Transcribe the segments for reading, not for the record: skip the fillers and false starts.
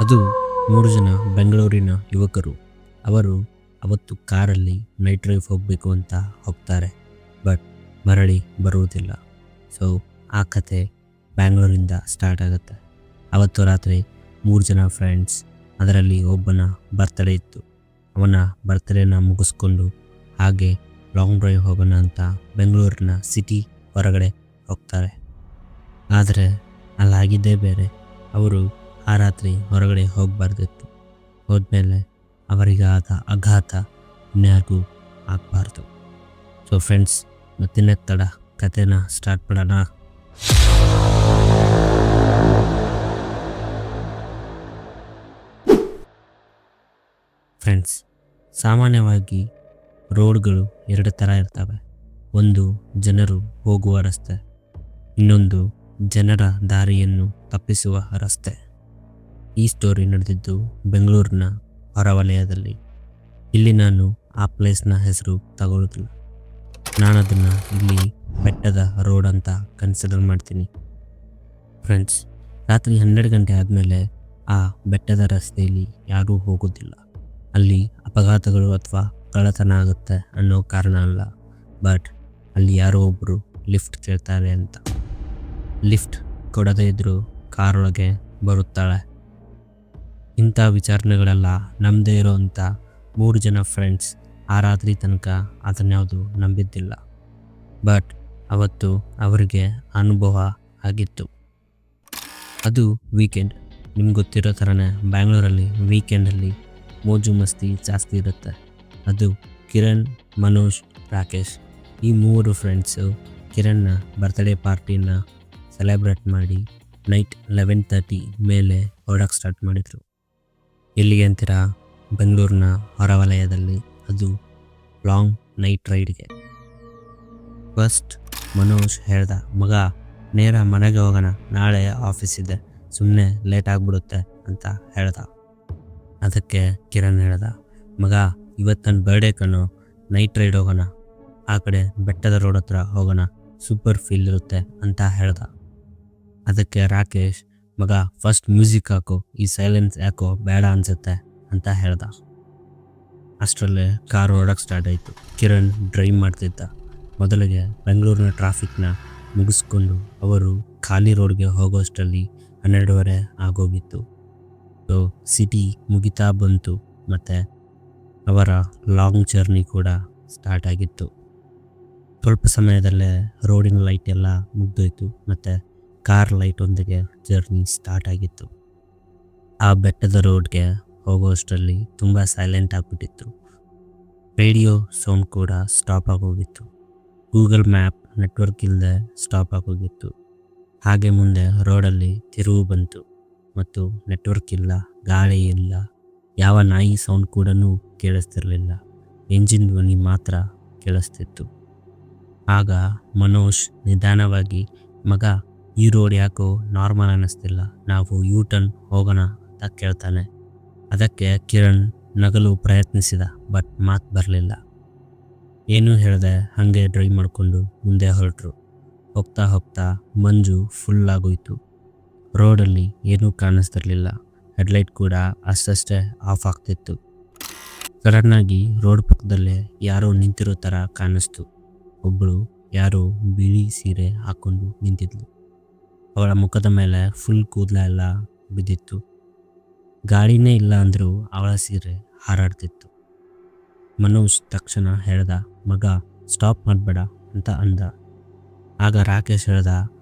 ಅದು 3 ಜನ ಬೆಂಗಳೂರಿನ ಯುವಕರು. ಅವರು ಅವತ್ತು ಕಾರಲ್ಲಿ ನೈಟ್ ಡ್ರೈವ್ ಹೋಗಬೇಕು ಅಂತ ಹೋಗ್ತಾರೆ. ಬಟ್ ಮರಳಿ ಬರುವುದಿಲ್ಲ. ಸೊ ಆ ಕತೆ ಬ್ಯಾಂಗ್ಳೂರಿಂದ ಸ್ಟಾರ್ಟ್ ಆಗುತ್ತೆ. ಅವತ್ತು ರಾತ್ರಿ 3 ಜನ ಫ್ರೆಂಡ್ಸ್, ಅದರಲ್ಲಿ ಒಬ್ಬನ ಬರ್ತ್ಡೇ ಇತ್ತು. ಅವನ ಬರ್ತ್ಡೇನ ಮುಗಿಸ್ಕೊಂಡು ಹಾಗೆ ಲಾಂಗ್ ಡ್ರೈವ್ ಹೋಗೋಣ ಅಂತ ಬೆಂಗಳೂರಿನ ಸಿಟಿ ಹೊರಗಡೆ ಹೋಗ್ತಾರೆ. ಆದರೆ ಅಲ್ಲಾಗಿದ್ದೇ ಬೇರೆ. ಅವರು ಆ ರಾತ್ರಿ ಹೊರಗಡೆ ಹೋಗಬಾರ್ದಿತ್ತು. ಹೋದ್ಮೇಲೆ ಅವರಿಗಾದ ಆಘಾತ ಇನ್ಯಾರಿಗೂ ಆಗಬಾರ್ದು. ಸೊ ಫ್ರೆಂಡ್ಸ್, ಮತ್ತಿನ್ನೇ ತಡ, ಕತೆನ ಸ್ಟಾರ್ಟ್ ಮಾಡೋಣ. ಫ್ರೆಂಡ್ಸ್, ಸಾಮಾನ್ಯವಾಗಿ ರೋಡ್ಗಳು 2 ಥರ ಇರ್ತವೆ. ಒಂದು ಜನರು ಹೋಗುವ ರಸ್ತೆ, ಇನ್ನೊಂದು ಜನರ ದಾರಿಯನ್ನು ತಪ್ಪಿಸುವ ರಸ್ತೆ. ಈ ಸ್ಟೋರಿ ನಡೆದಿದ್ದು ಬೆಂಗಳೂರಿನ ಹೊರವಲಯದಲ್ಲಿ. ಇಲ್ಲಿ ನಾನು ಆ ಪ್ಲೇಸ್ನ ಹೆಸರು ತಗೊಳ್ಳೋದಿಲ್ಲ. ನಾನು ಅದನ್ನು ಇಲ್ಲಿ ಬೆಟ್ಟದ ರೋಡ್ ಅಂತ ಕನ್ಸಿಡರ್ ಮಾಡ್ತೀನಿ. ಫ್ರೆಂಡ್ಸ್, ರಾತ್ರಿ 12 ಗಂಟೆ ಆದಮೇಲೆ ಆ ಬೆಟ್ಟದ ರಸ್ತೆಯಲ್ಲಿ ಯಾರೂ ಹೋಗೋದಿಲ್ಲ. ಅಲ್ಲಿ ಅಪಘಾತಗಳು ಅಥವಾ ಕಳ್ಳತನ ಆಗುತ್ತೆ ಅನ್ನೋ ಕಾರಣ ಅಲ್ಲ, ಬಟ್ ಅಲ್ಲಿ ಯಾರೋ ಒಬ್ಬರು ಲಿಫ್ಟ್ ಕೇಳ್ತಾರೆ ಅಂತ. ಲಿಫ್ಟ್ ಕೊಡದೇ ಇದ್ದರೂ ಕಾರೊಳಗೆ ಬರುತ್ತಾಳೆ. ಇಂಥ ವಿಚಾರಣೆಗಳೆಲ್ಲ ನಮ್ಮದೇ ಇರೋವಂಥ 3 ಜನ ಫ್ರೆಂಡ್ಸ್ ಆ ರಾತ್ರಿ ತನಕ ಅದನ್ಯಾವುದು ನಂಬಿದ್ದಿಲ್ಲ. ಬಟ್ ಅವತ್ತು ಅವರಿಗೆ ಅನುಭವ ಆಗಿತ್ತು. ಅದು ವೀಕೆಂಡ್. ನಿಮ್ಗೆ ಗೊತ್ತಿರೋ ಥರನೇ ಬ್ಯಾಂಗ್ಳೂರಲ್ಲಿ ವೀಕೆಂಡಲ್ಲಿ ಮೋಜು ಮಸ್ತಿ ಜಾಸ್ತಿ ಇರುತ್ತೆ. ಅದು ಕಿರಣ್, ಮನೋಜ್, ರಾಕೇಶ್ ಈ 3 ಫ್ರೆಂಡ್ಸು ಕಿರಣ್ನ ಬರ್ತ್ಡೇ ಪಾರ್ಟಿನ ಸೆಲೆಬ್ರೇಟ್ ಮಾಡಿ ನೈಟ್ 11:30 ಮೇಲೆ ಹೊರಡಕ್ಕೆ ಸ್ಟಾರ್ಟ್ ಮಾಡಿದರು. ಎಲ್ಲಿಗೆ ಅಂತೀರಾ? ಬೆಂಗಳೂರಿನ ಹೊರವಲಯದಲ್ಲಿ. ಅದು ಲಾಂಗ್ ನೈಟ್ ರೈಡ್ಗೆ. ಫಸ್ಟ್ ಮನೋಜ್ ಹೇಳ್ದ, ಮಗ ನೇರ ಮನೆಗೆ ಹೋಗೋಣ, ನಾಳೆ ಆಫೀಸ್ ಇದೆ, ಸುಮ್ಮನೆ ಲೇಟ್ ಆಗಿಬಿಡುತ್ತೆ ಅಂತ ಹೇಳ್ದ. ಅದಕ್ಕೆ ಕಿರಣ್ ಹೇಳ್ದ, ಮಗ ಇವತ್ತು ನನ್ನ ಬರ್ಡೇ ಕಣೋ, ನೈಟ್ ರೈಡ್ ಹೋಗೋಣ, ಆ ಕಡೆ ಬೆಟ್ಟದ ರೋಡ್ ಹತ್ರ ಹೋಗೋಣ, ಸೂಪರ್ ಫೀಲ್ ಇರುತ್ತೆ ಅಂತ ಹೇಳ್ದ. ಅದಕ್ಕೆ ರಾಕೇಶ್, ಮಗ ಫಸ್ಟ್ ಮ್ಯೂಸಿಕ್ ಹಾಕೋ, ಈ ಸೈಲೆನ್ಸ್ ಯಾಕೋ ಬೇಡ ಅನಿಸುತ್ತೆ ಅಂತ ಹೇಳ್ದ. ಅಷ್ಟರಲ್ಲೇ ಕಾರ್ ಓಡೋಕ್ಕೆ ಸ್ಟಾರ್ಟ್ ಆಯಿತು. ಕಿರಣ್ ಡ್ರೈವ್ ಮಾಡ್ತಿದ್ದ. ಮೊದಲಿಗೆ ಬೆಂಗಳೂರಿನ ಟ್ರಾಫಿಕ್ನ ಮುಗಿಸ್ಕೊಂಡು ಅವರು ಖಾಲಿ ರೋಡ್ಗೆ ಹೋಗೋಷ್ಟರಲ್ಲಿ 12:30 ಆಗೋಗಿತ್ತು. ಸೊ ಸಿಟಿ ಮುಗಿತಾ ಬಂತು ಮತ್ತು ಅವರ ಲಾಂಗ್ ಜರ್ನಿ ಕೂಡ ಸ್ಟಾರ್ಟ್ ಆಗಿತ್ತು. ಸ್ವಲ್ಪ ಸಮಯದಲ್ಲೇ ರೋಡಿನ ಲೈಟ್ ಎಲ್ಲ ಮುಗ್ದೋಯ್ತು ಮತ್ತು ಕಾರ್ ಲೈಟೊಂದಿಗೆ ಜರ್ನಿ ಸ್ಟಾರ್ಟ್ ಆಗಿತ್ತು. ಆ ಬೆಟ್ಟದ ರೋಡ್ಗೆ ಹೋಗೋಷ್ಟರಲ್ಲಿ ತುಂಬ ಸೈಲೆಂಟ್ ಆಗಿಬಿಟ್ಟಿತ್ತು. ರೇಡಿಯೋ ಸೌಂಡ್ ಕೂಡ ಸ್ಟಾಪ್ ಆಗೋಗಿತ್ತು. ಗೂಗಲ್ ಮ್ಯಾಪ್ ನೆಟ್ವರ್ಕ್ ಇಲ್ಲದೆ ಸ್ಟಾಪ್ ಆಗೋಗಿತ್ತು. ಹಾಗೆ ಮುಂದೆ ರೋಡಲ್ಲಿ ತಿರುವು ಬಂತು ಮತ್ತು ನೆಟ್ವರ್ಕ್ ಇಲ್ಲ, ಗಾಳಿ ಇಲ್ಲ, ಯಾವ ನಾಯಿ ಸೌಂಡ್ ಕೂಡ ಕೇಳಿಸ್ತಿರಲಿಲ್ಲ. ಎಂಜಿನ್ ಧ್ವನಿ ಮಾತ್ರ ಕೇಳಿಸ್ತಿತ್ತು. ಆಗ ಮನೋಜ್ ನಿಧಾನವಾಗಿ, ಮಗ ಈ ರೋಡ್ ಯಾಕೋ ನಾರ್ಮಲ್ ಅನ್ನಿಸ್ತಿಲ್ಲ, ನಾವು ಯೂ ಟರ್ನ್ ಹೋಗೋಣ ಅಂತ ಕೇಳ್ತಾನೆ. ಅದಕ್ಕೆ ಕಿರಣ್ ನಗಲು ಪ್ರಯತ್ನಿಸಿದ, ಬಟ್ ಮಾತು ಬರಲಿಲ್ಲ. ಏನೂ ಹೇಳ್ದೆ ಹಾಗೆ ಡ್ರೈವ್ ಮಾಡಿಕೊಂಡು ಮುಂದೆ ಹೊರಟರು. ಹೋಗ್ತಾ ಹೋಗ್ತಾ ಮಂಜು ಫುಲ್ ಆಗೋಯ್ತು. ರೋಡಲ್ಲಿ ಏನೂ ಕಾಣಿಸ್ತಿರ್ಲಿಲ್ಲ. ಹೆಡ್ಲೈಟ್ ಕೂಡ ಅಷ್ಟಷ್ಟೇ ಆಫ್ ಆಗ್ತಿತ್ತು. ಸಡನ್ನಾಗಿ ರೋಡ್ ಪಕ್ಕದಲ್ಲೇ ಯಾರೋ ನಿಂತಿರೋ ಥರ ಕಾಣಿಸ್ತು. ಒಬ್ಬಳು ಯಾರೋ ಬಿಳಿ ಸೀರೆ ಹಾಕ್ಕೊಂಡು ನಿಂತಿದ್ಲು. ಅವಳ ಮುಖದ ಮೇಲೆ ಫುಲ್ ಕೂದಲ ಎಲ್ಲ ಬಿದ್ದಿತ್ತು. ಗಾಡಿನೇ ಇಲ್ಲ ಅಂದರೂ ಅವಳ ಸೀರೆ ಹಾರಾಡ್ತಿತ್ತು. ಮನೋಜ್ ತಕ್ಷಣ ಹೇಳ್ದ, ಮಗ ಸ್ಟಾಪ್ ಮಾಡಬೇಡ ಅಂತ ಅಂದ. ಆಗ ರಾಕೇಶ್ ಹೇಳ್ದ,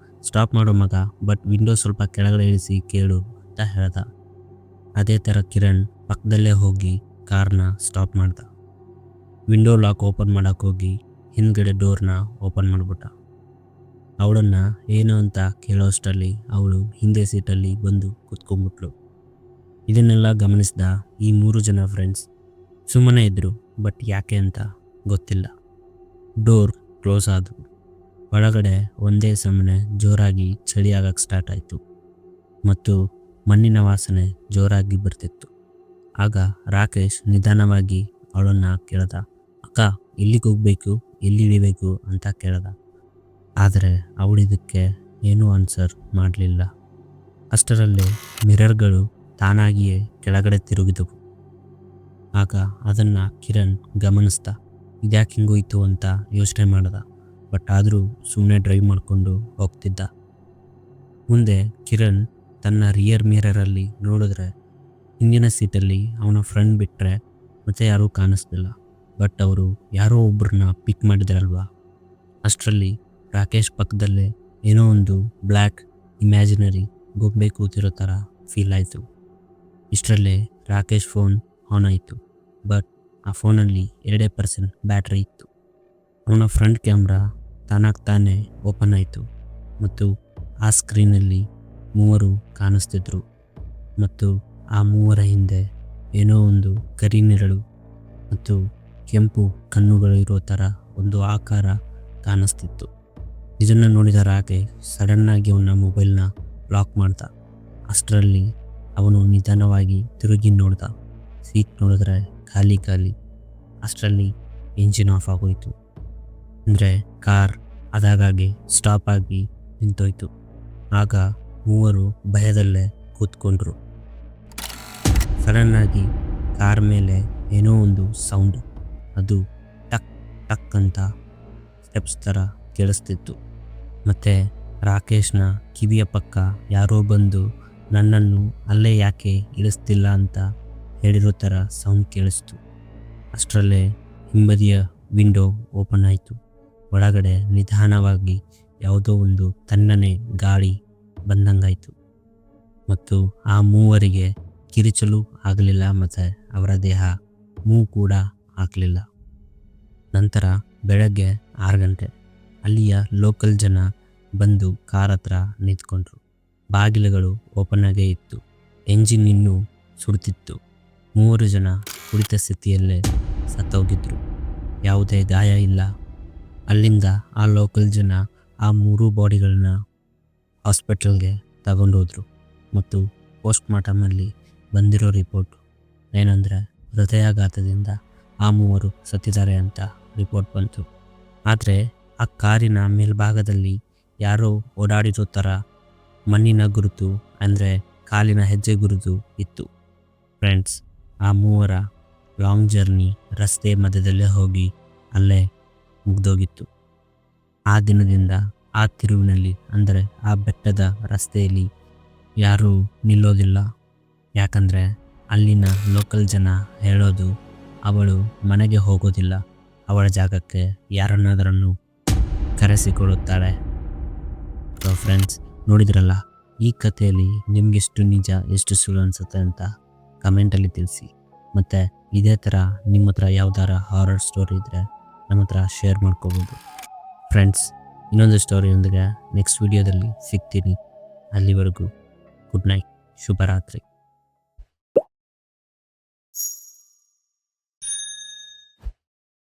ಸ್ಟಾಪ್ ಮಾಡೋ ಮಗ, ಬಟ್ ವಿಂಡೋ ಸ್ವಲ್ಪ ಕೆಳಗಡೆ ಇಳಿಸಿ ಕೇಳು ಅಂತ ಹೇಳ್ದ. ಅದೇ ಥರ ಕಿರಣ್ ಪಕ್ಕದಲ್ಲೇ ಹೋಗಿ ಕಾರ್ನ ಸ್ಟಾಪ್ ಮಾಡ್ದ. ವಿಂಡೋ ಲಾಕ್ ಓಪನ್ ಮಾಡೋಕ್ಕೆ ಹೋಗಿ ಹಿಂದ್ಗಡೆ ಡೋರ್ನ ಓಪನ್ ಮಾಡಿಬಿಟ್ಟ. ಅವಳನ್ನು ಏನು ಅಂತ ಕೇಳೋಷ್ಟರಲ್ಲಿ ಅವಳು ಹಿಂದೆ ಸೀಟಲ್ಲಿ ಬಂದು ಕೂತ್ಕೊಂಡ್ಬಿಟ್ಲು. ಇದನ್ನೆಲ್ಲ ಗಮನಿಸಿದ ಈ 3 ಜನ ಫ್ರೆಂಡ್ಸ್ ಸುಮ್ಮನೆ ಇದ್ದರು, ಬಟ್ ಯಾಕೆ ಅಂತ ಗೊತ್ತಿಲ್ಲ. ಡೋರ್ ಕ್ಲೋಸ್ ಆದವು. ಒಳಗಡೆ ಒಂದೇ ಸಮನೆ ಜೋರಾಗಿ ಚಳಿ ಆಗಕ್ಕೆ ಸ್ಟಾರ್ಟ್ ಆಯಿತು ಮತ್ತು ಮಣ್ಣಿನ ವಾಸನೆ ಜೋರಾಗಿ ಬರ್ತಿತ್ತು. ಆಗ ರಾಕೇಶ್ ನಿಧಾನವಾಗಿ ಅವಳನ್ನು ಕೇಳ್ದ, ಅಕ್ಕ ಎಲ್ಲಿಗೆ ಹೋಗಬೇಕು, ಎಲ್ಲಿ ಇಳಿಬೇಕು ಅಂತ ಕೇಳ್ದ. ಆದರೆ ಅವಳಿದಕ್ಕೆ ಏನೂ ಆನ್ಸರ್ ಮಾಡಲಿಲ್ಲ. ಅಷ್ಟರಲ್ಲೇ ಮಿರರ್ಗಳು ತಾನಾಗಿಯೇ ಕೆಳಗಡೆ ತಿರುಗಿದವು. ಆಗ ಅದನ್ನು ಕಿರಣ್ ಗಮನಿಸ್ದ. ಇದ್ಯಾಕೆ ಹಿಂಗೋಯ್ತು ಅಂತ ಯೋಚನೆ ಮಾಡ್ದ. ಬಟ್ ಆದರೂ ಸುಮ್ಮನೆ ಡ್ರೈವ್ ಮಾಡಿಕೊಂಡು ಹೋಗ್ತಿದ್ದ. ಮುಂದೆ ಕಿರಣ್ ತನ್ನ ರಿಯರ್ ಮಿರರಲ್ಲಿ ನೋಡಿದ್ರೆ ಹಿಂದಿನ ಸೀಟಲ್ಲಿ ಅವನ ಫ್ರೆಂಡ್ ಬಿಟ್ಟರೆ ಮತ್ತೆ ಯಾರೂ ಕಾಣಿಸ್ತಿಲ್ಲ. ಬಟ್ ಅವರು ಯಾರೋ ಒಬ್ಬರನ್ನ ಪಿಕ್ ಮಾಡಿದ್ರಲ್ವಾ. ಅಷ್ಟರಲ್ಲಿ ರಾಕೇಶ್ ಪಕ್ಕದಲ್ಲೇ ಏನೋ ಒಂದು ಬ್ಲ್ಯಾಕ್ ಇಮ್ಯಾಜಿನರಿ ಗೊಂಬೆ ಕೂತಿರೋ ಥರ ಫೀಲ್ ಆಯಿತು. ಇಷ್ಟರಲ್ಲೇ ರಾಕೇಶ್ ಫೋನ್ ಆನ್ ಆಯಿತು. ಬಟ್ ಆ ಫೋನಲ್ಲಿ 2% ಬ್ಯಾಟ್ರಿ ಇತ್ತು. ಅವನ ಫ್ರಂಟ್ ಕ್ಯಾಮ್ರಾ ತಾನೇ ಓಪನ್ ಆಯಿತು ಮತ್ತು ಆ ಸ್ಕ್ರೀನಲ್ಲಿ 3 ಕಾಣಿಸ್ತಿದ್ರು. ಮತ್ತು ಆ 3 ಹಿಂದೆ ಏನೋ ಒಂದು ಕರಿ ನೆರಳು ಮತ್ತು ಕೆಂಪು ಕಣ್ಣುಗಳು ಇರೋ ಥರ ಒಂದು ಆಕಾರ ಕಾಣಿಸ್ತಿತ್ತು. ಇದನ್ನು ನೋಡಿದ ರಾಕೇಶ್ ಸಡನ್ನಾಗಿ ಅವನ ಮೊಬೈಲ್ನ ಲಾಕ್ ಮಾಡ್ದ. ಅಷ್ಟರಲ್ಲಿ ಅವನು ನಿಧಾನವಾಗಿ ತಿರುಗಿ ನೋಡ್ದ. ಸೀಟ್ ನೋಡಿದ್ರೆ ಖಾಲಿ. ಅಷ್ಟರಲ್ಲಿ ಎಂಜಿನ್ ಆಫ್ ಆಗೋಯ್ತು. ಅಂದರೆ ಕಾರ್ ಅದಾಗೆ ಸ್ಟಾಪ್ ಆಗಿ ನಿಂತೋಯ್ತು. ಆಗ 3 ಭಯದಲ್ಲೇ ಕೂತ್ಕೊಂಡ್ರು. ಸಡನ್ನಾಗಿ ಕಾರ್ ಮೇಲೆ ಏನೋ ಒಂದು ಸೌಂಡ್, ಅದು ಟಕ್ ಟಕ್ ಅಂತ ಸ್ಟೆಪ್ಸ್ ಥರ ಕೇಳಿಸ್ತಿತ್ತು. ಮತ್ತು ರಾಕೇಶ್ನ ಕಿವಿಯ ಪಕ್ಕ ಯಾರೋ ಬಂದು ನನ್ನನ್ನು ಅಲ್ಲೇ ಯಾಕೆ ಇಳಿಸ್ತಿಲ್ಲ ಅಂತ ಹೇಳಿರೋ ಥರ ಸೌಂಡ್ ಕೇಳಿಸ್ತು. ಅಷ್ಟರಲ್ಲೇ ಹಿಂಬದಿಯ ವಿಂಡೋ ಓಪನ್ ಆಯಿತು. ಒಳಗಡೆ ನಿಧಾನವಾಗಿ ಯಾವುದೋ ಒಂದು ತಣ್ಣನೆ ಗಾಳಿ ಬಂದಂಗಾಯಿತು. ಮತ್ತು ಆ 3 ಕಿರಿಚಲು ಆಗಲಿಲ್ಲ ಮತ್ತು ಅವರ ದೇಹ ಮೂವ್ ಕೂಡ ಆಗಲಿಲ್ಲ. ನಂತರ ಬೆಳಗ್ಗೆ 6 ಗಂಟೆ ಅಲ್ಲಿಯ ಲೋಕಲ್ ಜನ ಬಂದು ಕಾರ್ ಹತ್ರ ನಿಂತ್ಕೊಂಡ್ರು. ಬಾಗಿಲುಗಳು ಓಪನ್ ಆಗೇ ಇತ್ತು. ಎಂಜಿನ್ ಇನ್ನೂ ಸುಡ್ತಿತ್ತು. 3 ಜನ ಕುಳಿತ ಸ್ಥಿತಿಯಲ್ಲೇ ಸತ್ತೋಗಿದ್ರು. ಯಾವುದೇ ಗಾಯ ಇಲ್ಲ. ಅಲ್ಲಿಂದ ಆ ಲೋಕಲ್ ಜನ ಆ 3 ಬಾಡಿಗಳನ್ನ ಹಾಸ್ಪಿಟಲ್ಗೆ ತಗೊಂಡೋದ್ರು. ಮತ್ತು ಪೋಸ್ಟ್ ಮಾರ್ಟಮಲ್ಲಿ ಬಂದಿರೋ ರಿಪೋರ್ಟ್ ಏನಂದರೆ ಹೃದಯಾಘಾತದಿಂದ ಆ 3 ಸತ್ತಿದ್ದಾರೆ ಅಂತ ರಿಪೋರ್ಟ್ ಬಂತು. ಆದರೆ ಆ ಕಾರಿನ ಮೇಲ್ಭಾಗದಲ್ಲಿ ಯಾರೋ ಓಡಾಡಿರೋ ಥರ ಮಣ್ಣಿನ ಗುರುತು, ಅಂದರೆ ಕಾಲಿನ ಹೆಜ್ಜೆ ಗುರುತು ಇತ್ತು. ಫ್ರೆಂಡ್ಸ್, ಆ 3 ಲಾಂಗ್ ಜರ್ನಿ ರಸ್ತೆ ಮಧ್ಯದಲ್ಲೇ ಹೋಗಿ ಅಲ್ಲೇ ಮುಗ್ದೋಗಿತ್ತು. ಆ ದಿನದಿಂದ ಆ ತಿರುವಿನಲ್ಲಿ, ಅಂದರೆ ಆ ಬೆಟ್ಟದ ರಸ್ತೆಯಲ್ಲಿ ಯಾರೂ ನಿಲ್ಲೋದಿಲ್ಲ. ಯಾಕಂದರೆ ಅಲ್ಲಿನ ಲೋಕಲ್ ಜನ ಹೇಳೋದು, ಅವಳು ಮನೆಗೆ ಹೋಗೋದಿಲ್ಲ, ಅವಳ ಜಾಗಕ್ಕೆ ಯಾರನ್ನಾದ್ರನ್ನು ಕರೆಸಿಕೊಳ್ಳುತ್ತಾಳೆ. ಸೊ ಫ್ರೆಂಡ್ಸ್, ನೋಡಿದ್ರಲ್ಲ, ಈ ಕಥೆಯಲ್ಲಿ ನಿಮಗೆಷ್ಟು ನಿಜ ಎಷ್ಟು ಸುಳ್ಳು ಅನಿಸುತ್ತೆ ಅಂತ ಕಮೆಂಟಲ್ಲಿ ತಿಳಿಸಿ. ಮತ್ತು ಇದೇ ಥರ ನಿಮ್ಮ ಹತ್ರ ಯಾವ್ದಾರ ಹಾರರ್ ಸ್ಟೋರಿ ಇದ್ದರೆ ನಮ್ಮ ಹತ್ರ ಶೇರ್ ಮಾಡ್ಕೋಬೋದು. ಫ್ರೆಂಡ್ಸ್, ಇನ್ನೊಂದು ಸ್ಟೋರಿಯೊಂದಿಗೆ ನೆಕ್ಸ್ಟ್ ವಿಡಿಯೋದಲ್ಲಿ ಸಿಗ್ತೀನಿ. ಅಲ್ಲಿವರೆಗೂ ಗುಡ್ ನೈಟ್, ಶುಭರಾತ್ರಿ.